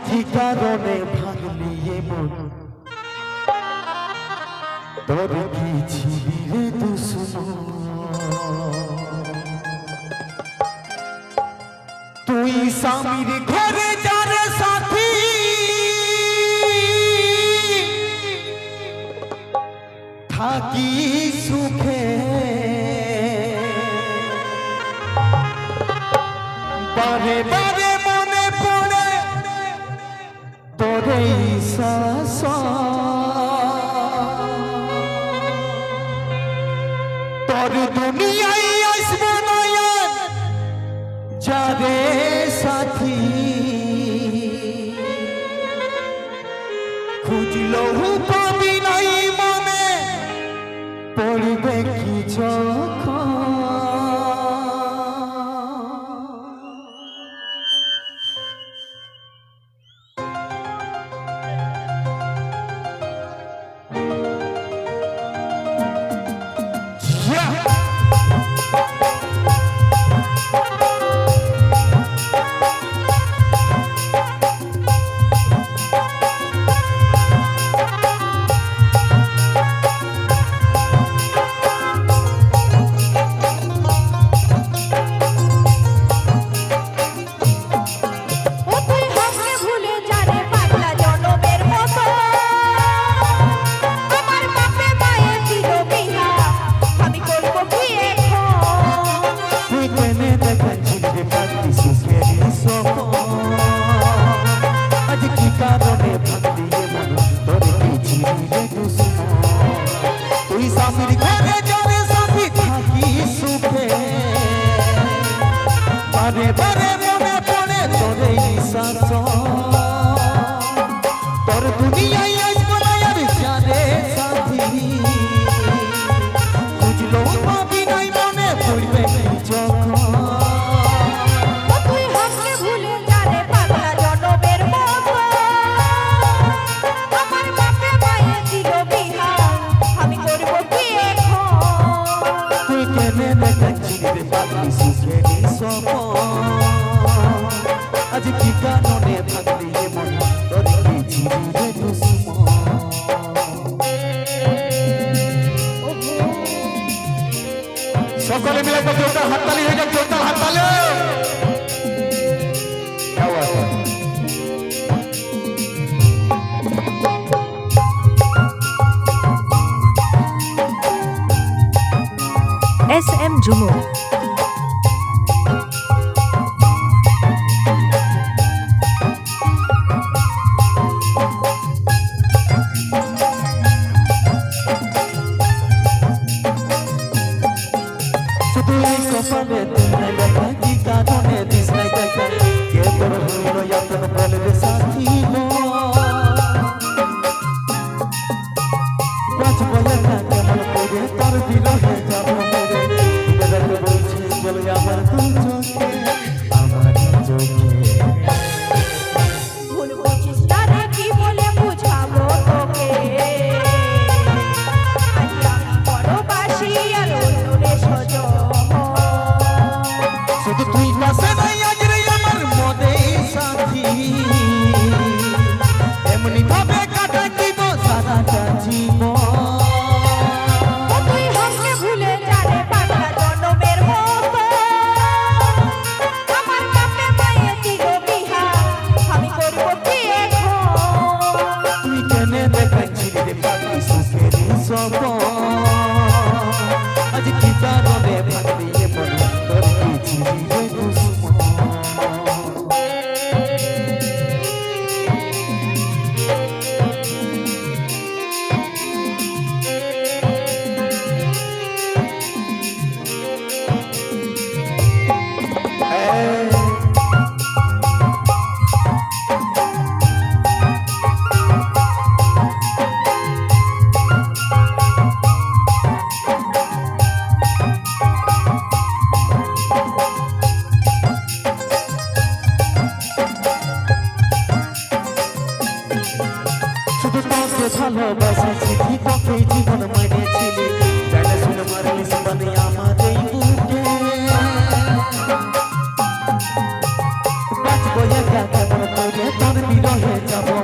কি কারণে ভাঙলি মন তোর কি ছিলি রে দুশ্মন তুই স্বামীর ঘরে যার সাথী থাকি সুখে বারে বারে মনে পড়ে তোরে তোর দুনিয়ায় আসব নয়ন যারে সাথী খুঁজলো পাবি নাই মনে পড়বে কি যখন বারে বারে মনে পড়ে তোরে তোর দুনিয়ায় আসবো না আর যারে সাথী বুঝলো পাবি নাই মনে পড়বে যখন তুই হাসকে ভুলে যারে পাগলা জনমের মতো আমার বাপে মায়ে দিল বিহা আমি করব কি এখন তুই কেনে দেখাচ্ছিস রে পাগলি সুখেরি আজ কি কারণে ভাগলি মন তোর কি ছিলি রে দুশ্মন সকলে মিলে তো জোরদার হাততালি হয়ে যাক জোরদার হাততালি SM Jumo কপালে তুই লেখা কি কারণে দিস নাই দেখা কে তোর হইল আপন বলে রে সাথী বাঁচব একা কেমন করে তোর বিরহে যাব মরে বেদাতে বলছে বলে আমার দু চোখে ভুল বুঝিস না রে কি বলে বুঝাবো তোকে আজ আমি বড় বাসি আর অন্যরে সজো শুধু তুই পাশে নাই আজ রে আমার মনে সাথী এমনি ভাবে কাটা দিব সারাটা জীবন তুই হাসকে ভুলে যারে পাগলা জনমের মতো আমার বাপে মায়ে দিল বিহা আমি করব কি এখন তুই কেনে দেখাচ্ছিস রে পাগলি সুখেরি আজ কি কারণে ভাগলি মন তোর কি ছিলি রে দুশ্মন শুধু তোকে ভালোবাসেছি কি তোকে জীবন মেনেছিলি জানে শুনে মারলি জীবনে আমার এই বুকে বাঁচবো একা কেমন করে তোর বিরহে যাব